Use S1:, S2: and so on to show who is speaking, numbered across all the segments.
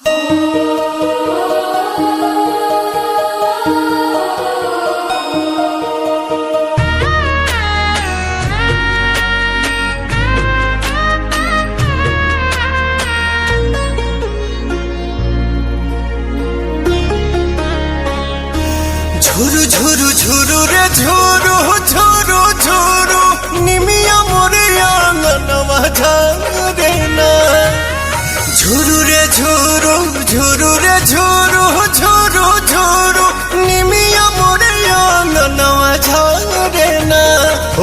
S1: ঝুরু ঝুরু ঝুরু রে ঝুরু ঝুরু ঝুরু নিমিয়া মোরে আঙ্গনवा ঝরে না। ঝুরু রে ঝুরু ঝুরু রে ঝুরু ঝুরু ঝুরু নিমিয়া মোরে আঙ্গনवा ঝরে না।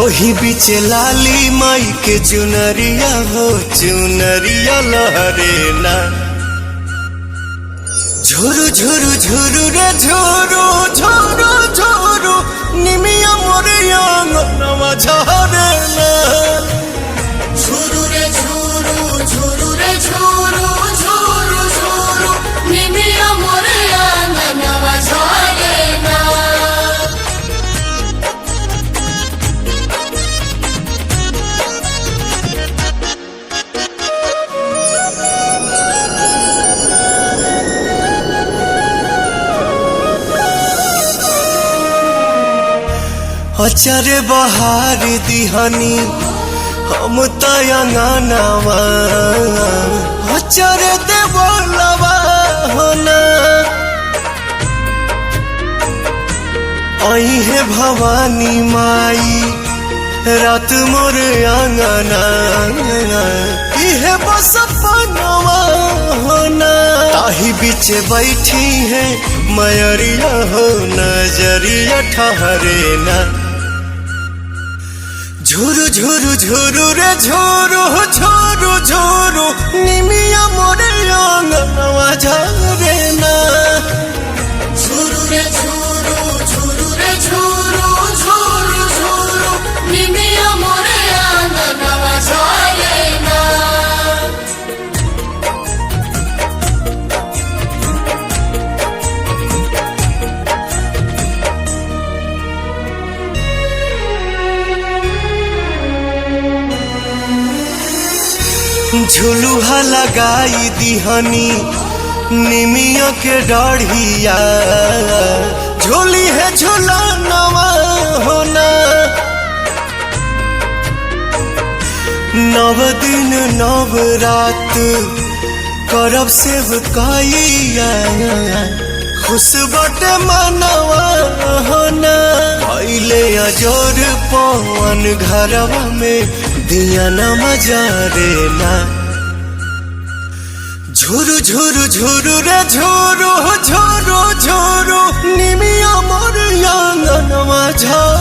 S1: ओही बीचे लाली माई के चुनरिया हो चुनरिया लहरे ना। झुरु झुरु झुरु रे झुरु झुरु झुरु निमिया मोरे आंगनवा झरे ना।
S2: झुरु रे झुरु झुरु रे झुरु झुरु झुरु निमिया मोरे आंगनवा झरे ना।
S1: अचरे बहार दिहानी हम तयंगनवा अचरे देवलवा होना। आई है भवानी माई रात मोर आंगना इहे बस पनवा होना। ताही बीच बैठी है मयरिया हो नजरिया ठहरे ना। झुरु झुरु झुरु रे झुरु झुरु झुरु निमिया मोरे आंगनवा झरे ना।
S2: झुरु रे झुरु झुरु रे झुरु झुरु झुरु निमिया मोरे आंगनवा झरे ना।
S1: झुलुहा लगाई दिहनी निमिया के डाढ़िया झोली है झुलनवा होना। नव दिन नव रात करब सेवकाइया खुश बटे मनवा होना। पहले अजोर पवन घरवा में दिया न मजारे ना। झुरु झुरु झुरु रे झुरु झुरु झुरु निमिया मोर आंगनवा झरे।